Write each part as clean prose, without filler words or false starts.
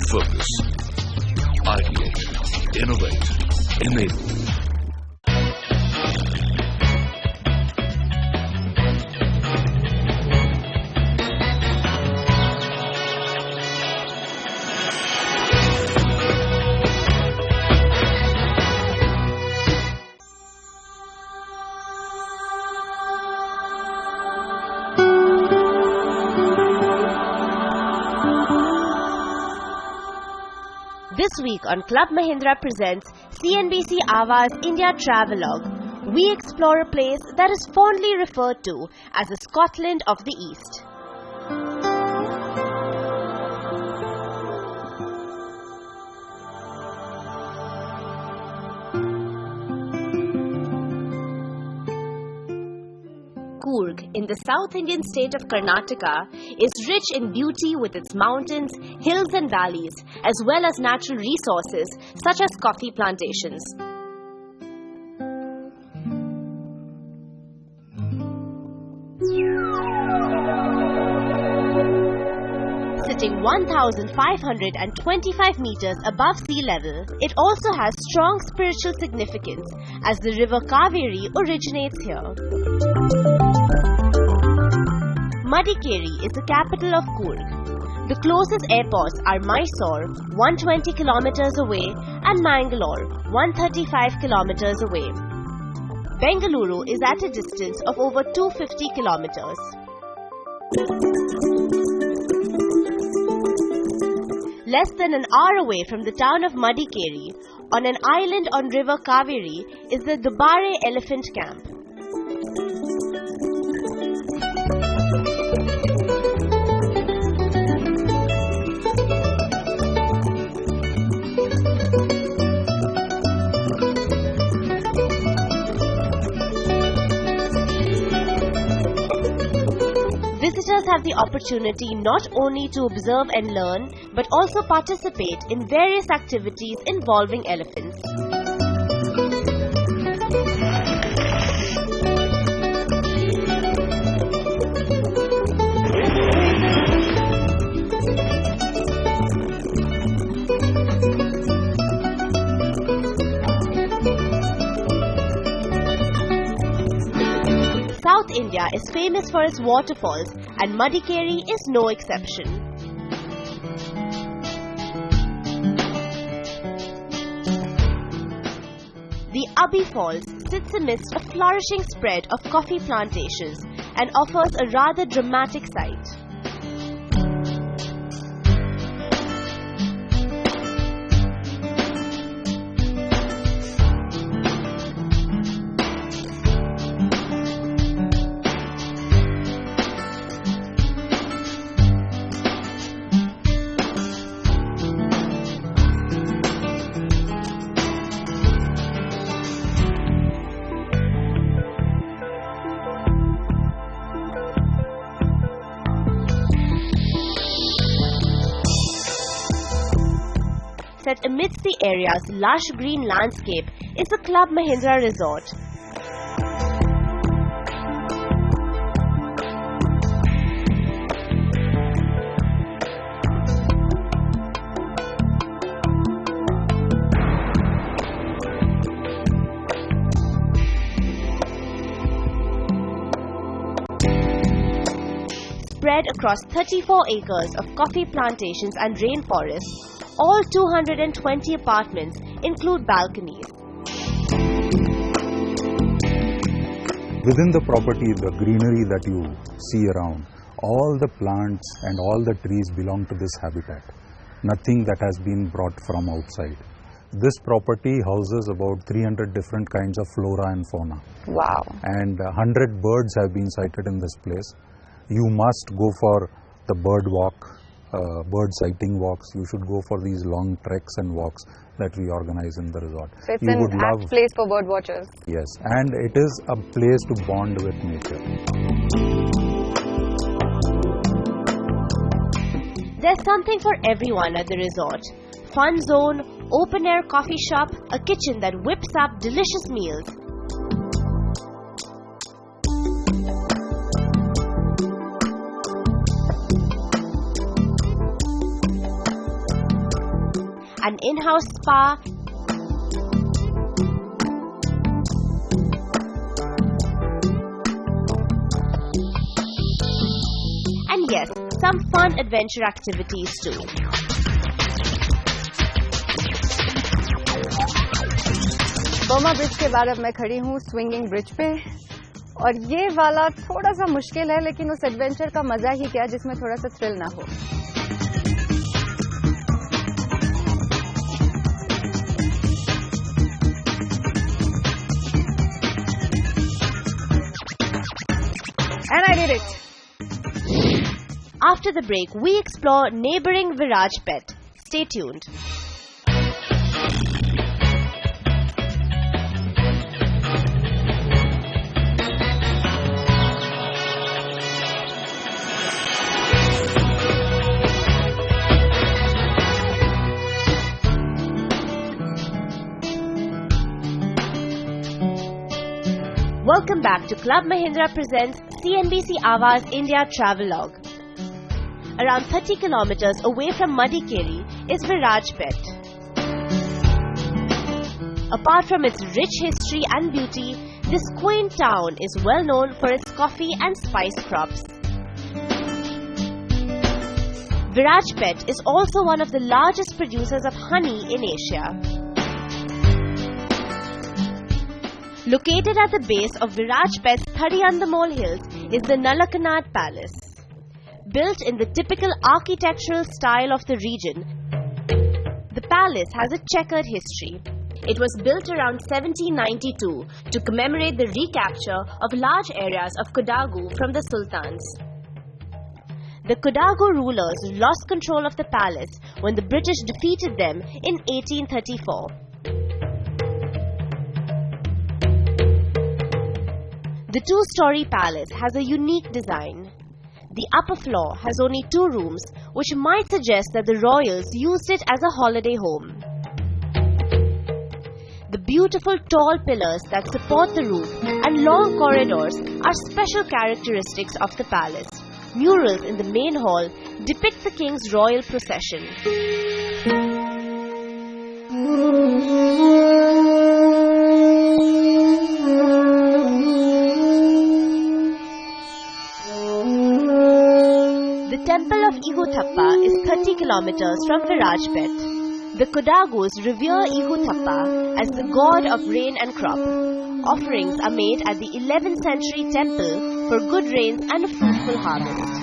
Focus. Ideate. Innovate. Enable. This week on Club Mahindra presents CNBC Awaaz India Travelogue. We explore a place that is fondly referred to as the Scotland of the East. Coorg, in the South Indian state of Karnataka, is rich in beauty with its mountains, hills and valleys, as well as natural resources such as coffee plantations. Sitting 1,525 meters above sea level, it also has strong spiritual significance as the river Kaveri originates here. Madikeri is the capital of Coorg. The closest airports are Mysore, 120 kilometers away, and Mangalore, 135 kilometers away. Bengaluru is at a distance of over 250 kilometers. Less than an hour away from the town of Madikeri, on an island on river Kaveri, is the Dubare elephant camp. Visitors have the opportunity not only to observe and learn, but also participate in various activities involving elephants. South India is famous for its waterfalls, and Madikeri is no exception. The Abhi Falls sits amidst a flourishing spread of coffee plantations and offers a rather dramatic sight. Set amidst the area's lush green landscape is the Club Mahindra Resort. Spread across 34 acres of coffee plantations and rainforests, all 220 apartments include balconies. Within the property, the greenery that you see around, all the plants and all the trees belong to this habitat. Nothing that has been brought from outside. This property houses about 300 different kinds of flora and fauna. Wow. And 100 birds have been sighted in this place. You must go for the bird walk. Bird sighting walks. You should go for these long treks and walks that we organize in the resort. So it's an apt place for bird watchers. Yes, and it is a place to bond with nature. There's something for everyone at the resort. Fun zone, open air coffee shop, a kitchen that whips up delicious meals. an in-house spa, and yes, some fun adventure activities too. Burma bridge के बाद अब मैं खड़ी हूँ swinging bridge पे, और ये वाला थोड़ा सा मुश्किल है, लेकिन उस एडवेंचर का मजा ही क्या जिसमें थोड़ा सा थ्रिल ना हो। And I did it. After the break, we explore neighboring Virajpet. Stay tuned. Welcome back to Club Mahindra presents CNBC Awaaz India Travelogue. Around 30 kilometers away from Madikeri is Virajpet. Apart from its rich history and beauty, this quaint town is well known for its coffee and spice crops. Virajpet is also one of the largest producers of honey in Asia. Located at the base of Virajpet's Thadiyandamol Hills is the Nalakanad Palace. Built in the typical architectural style of the region, the palace has a checkered history. It was built around 1792 to commemorate the recapture of large areas of Kodagu from the sultans. The Kodagu rulers lost control of the palace when the British defeated them in 1834. The two-story palace has a unique design. The upper floor has only 2 rooms, which might suggest that the royals used it as a holiday home. The beautiful tall pillars that support the roof and long corridors are special characteristics of the palace. Murals in the main hall depict the king's royal procession. The temple of Ihutappa is 30 kilometers from Virajpet. The Kodagus revere Ihutappa as the god of rain and crop. Offerings are made at the 11th century temple for good rains and a fruitful harvest.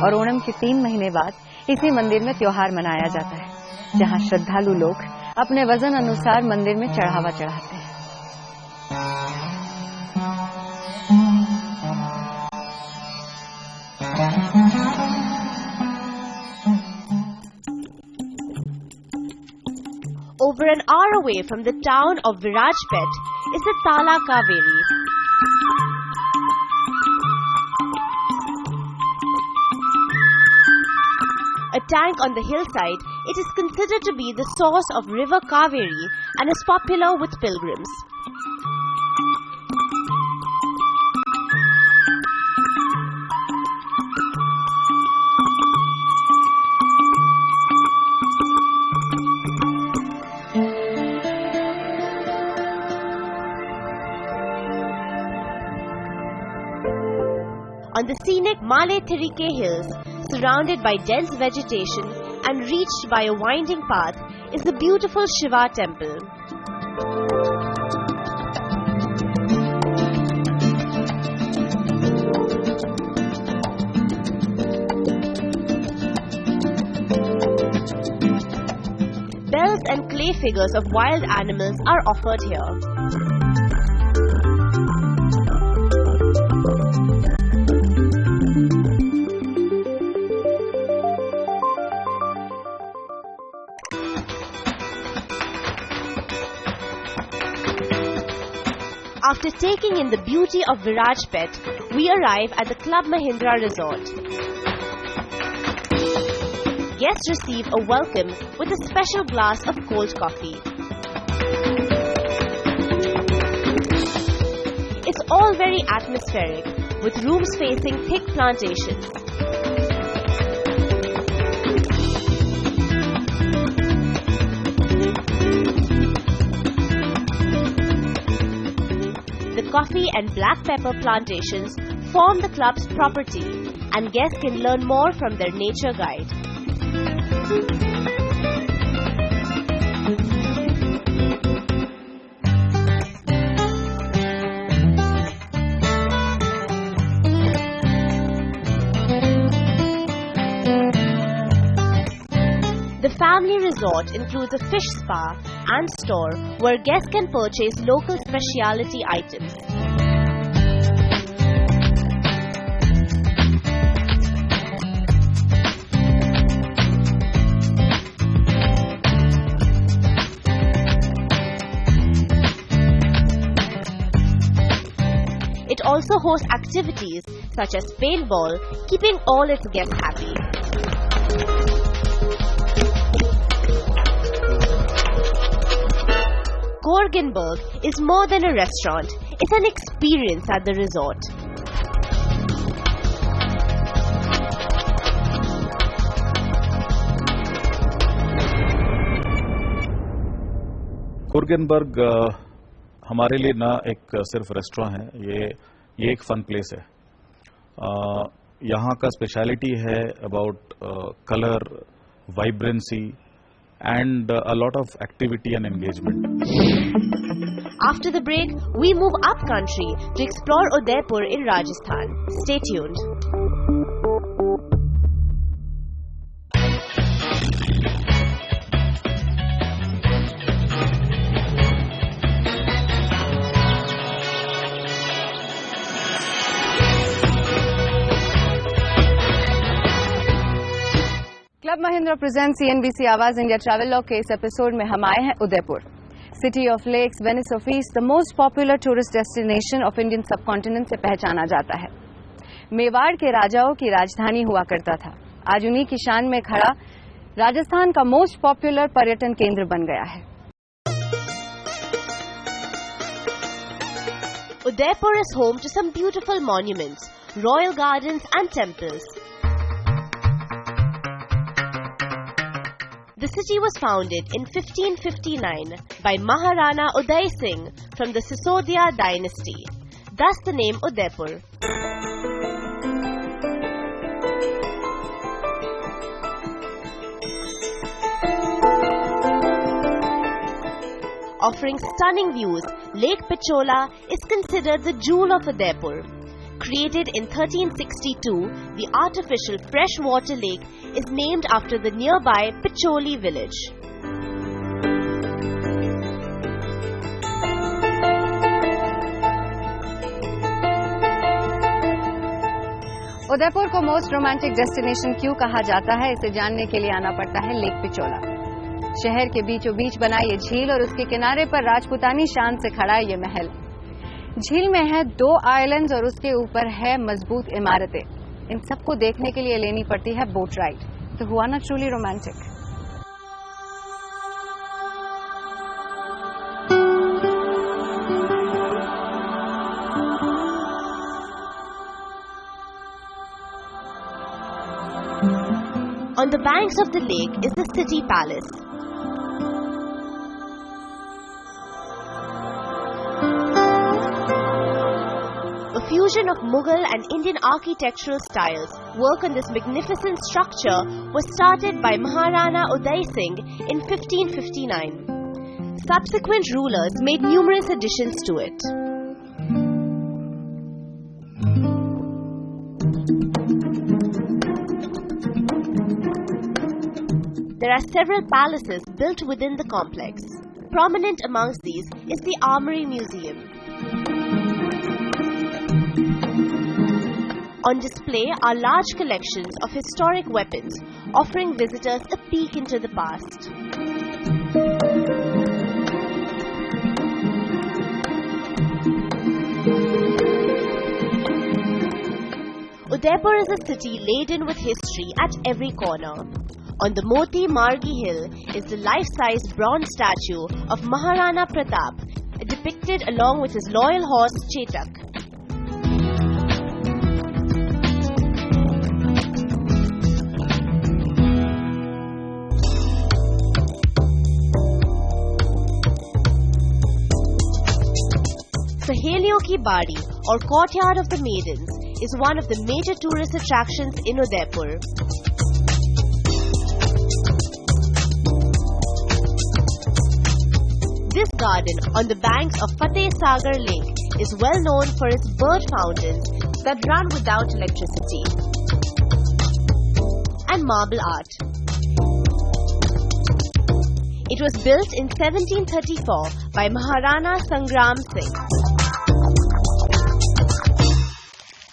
और ओणम के 3 महीने बाद इसी मंदिर में त्योहार मनाया जाता है, जहां श्रद्धालु लोग अपने वजन अनुसार मंदिर में चढ़ावा चढ़ाते हैं। Over an hour away from the town of Virajpet is the Tala Kaveri. A tank on the hillside, it is considered to be the source of river Kaveri and is popular with pilgrims. On the scenic Madikeri hills, surrounded by dense vegetation and reached by a winding path, is the beautiful Shiva temple. Bells and clay figures of wild animals are offered here. After taking in the beauty of Virajpet, we arrive at the Club Mahindra resort. Guests receive a welcome with a special glass of cold coffee. It's all very atmospheric, with rooms facing thick plantations. the coffee and black pepper plantations form the club's property, and guests can learn more from their nature guide. The family resort includes a fish spa and store where guests can purchase local specialty items. It also hosts activities such as paintball, keeping all its guests happy. Coorg is more than a restaurant, it's an experience at the resort. कोर्गनबर्ग हमारे लिए ना एक सिर्फ restaurant है, ये एक fun place है। यहाँ का स्पेशलिटी है about colour, vibrancy and a lot of activity and engagement. After the break, we move up country to explore Udaipur in Rajasthan. Stay tuned. Club Mahindra present CNBC Awaaz India travelogue के इस episode में हम आए हैं Udaipur. City of lakes, Venice of east, the most popular tourist destination of Indian subcontinent से पहचाना जाता है। मेवाड़ के राजाओं की राजधानी हुआ करता था। आज उन्हीं की शान में खड़ा राजस्थान का मोस्ट पॉपुलर पर्यटन केंद्र बन गया है। Udaipur is home to some beautiful monuments, royal gardens and temples. The city was founded in 1559 by Maharana Uday Singh from the Sisodia dynasty, thus the name Udaipur. Offering stunning views, Lake Pichola is considered the jewel of Udaipur. Created in 1362, the artificial freshwater lake is named after the nearby Picholi village. Udaipur को most romantic destination क्यों कहा जाता है, इसे जानने के लिए आना पड़ता है लेक पिचोला। शहर के बीचों बीच बना ये झील और उसके किनारे पर राजपूतानी शान से खड़ा है ये महल। झील में है 2 आइलैंड्स और उसके ऊपर है मजबूत इमारतें। इन सबको देखने के लिए लेनी पड़ती है बोट राइड। तो हुआ ना truly romantic. On the banks of the lake is the city palace. A fusion of Mughal and Indian architectural styles, work on this magnificent structure was started by Maharana Uday Singh in 1559. Subsequent rulers made numerous additions to it. There are several palaces built within the complex. Prominent amongst these is the Armory Museum. On display are large collections of historic weapons, offering visitors a peek into the past. Udaipur is a city laden with history at every corner. On the Moti Margi Hill is the life-size bronze statue of Maharana Pratap, depicted along with his loyal horse Chetak. Saheliyon Ki Badi or Courtyard of the Maidens is one of the major tourist attractions in Udaipur. This garden on the banks of Fateh Sagar Lake is well known for its bird fountains that run without electricity and marble art. It was built in 1734 by Maharana Sangram Singh.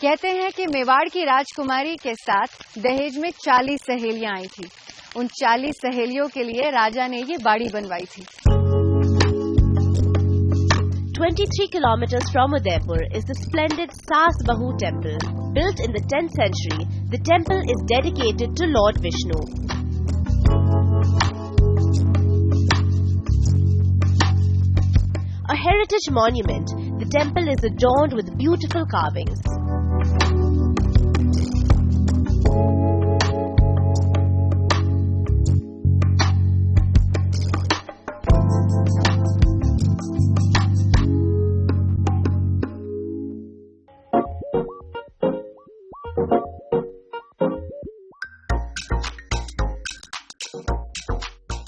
कहते हैं कि मेवाड़ की राजकुमारी के साथ दहेज में 40 सहेलियां आई थी। उन 40 सहेलियों के लिए राजा ने ये बाड़ी बनवाई थी। 23 kilometers from Udaipur is the splendid Sas Bahu temple. Built in the 10th century, the temple is dedicated to Lord Vishnu. A heritage monument, the temple is adorned with beautiful carvings.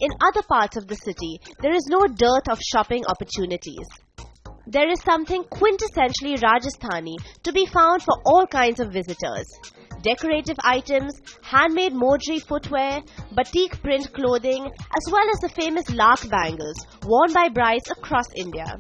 In other parts of the city, there is no dearth of shopping opportunities. There is something quintessentially Rajasthani to be found for all kinds of visitors. Decorative items, handmade Modri footwear, batik print clothing, as well as the famous Lakh bangles worn by brides across India.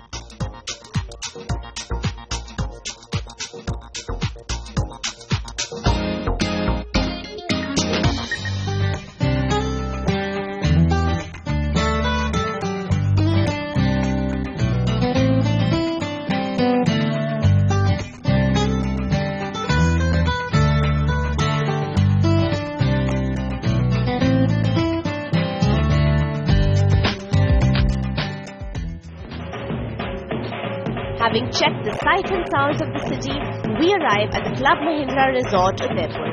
Having checked the sights and sounds of the city, we arrive at the Club Mahindra Resort, Udaipur.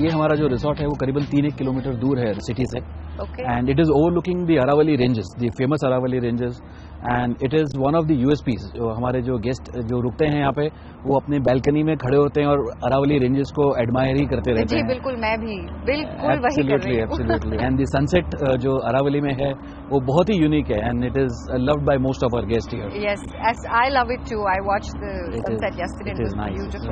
ये हमारा जो resort है वो करीबन 3 kilometre दूर है city से and it is overlooking the Aravalli ranges, the famous Aravalli ranges, and it is one of the USPs. जो हमारे जो गेस्ट जो रुकते हैं यहाँ पे वो अपने बैल्कनी में खड़े होते हैं और अरावली रेंजेस को एडमायर ही करते रहते हैं। बिल्कुल, मैं भी बिल्कुल वही कर रही हूं। एब्सोल्युटली एंड द सनसेट जो अरावली में है वो बहुत ही यूनिक है and it is loved by most of our guest here. Yes, I love it too. I watched the sunset yesterday, it was beautiful.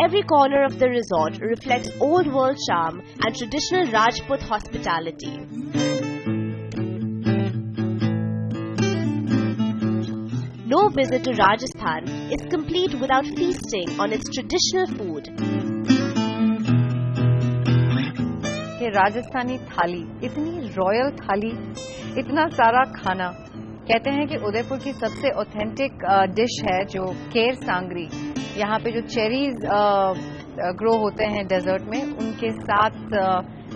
Every corner of the resort reflects old world charm and traditional Rajput hospitality. No visit to Rajasthan is complete without feasting on its traditional food. ये राजस्थानी थाली, इतनी royal थाली, इतना सारा खाना। कहते हैं कि उदयपुर की सबसे ऑथेंटिक डिश है जो केर सांगरी। यहाँ पे जो चेरीज ग्रो होते हैं डेजर्ट में, उनके साथ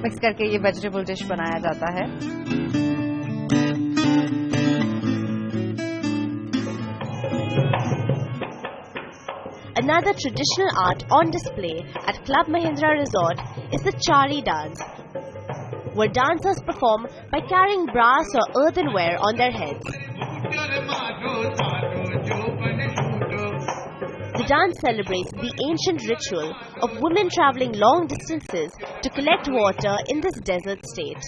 मिक्स करके ये वेजिटेबल डिश बनाया जाता है। Another traditional art on display at Club Mahindra Resort is the Chari dance, where dancers perform by carrying brass or earthenware on their heads. The dance celebrates the ancient ritual of women traveling long distances to collect water in this desert state.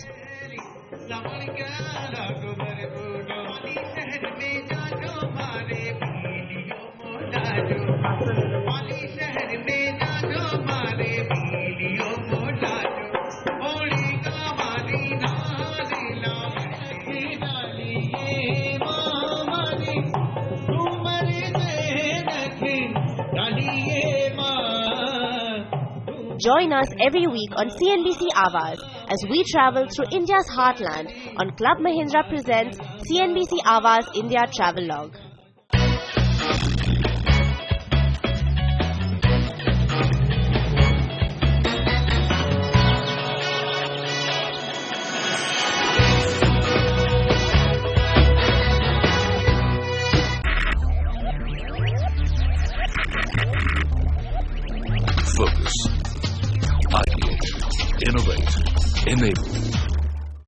Join us every week on CNBC Awaaz as we travel through India's heartland on Club Mahindra presents CNBC Awaaz India Travelogue. focus. Ideate, innovate, enable.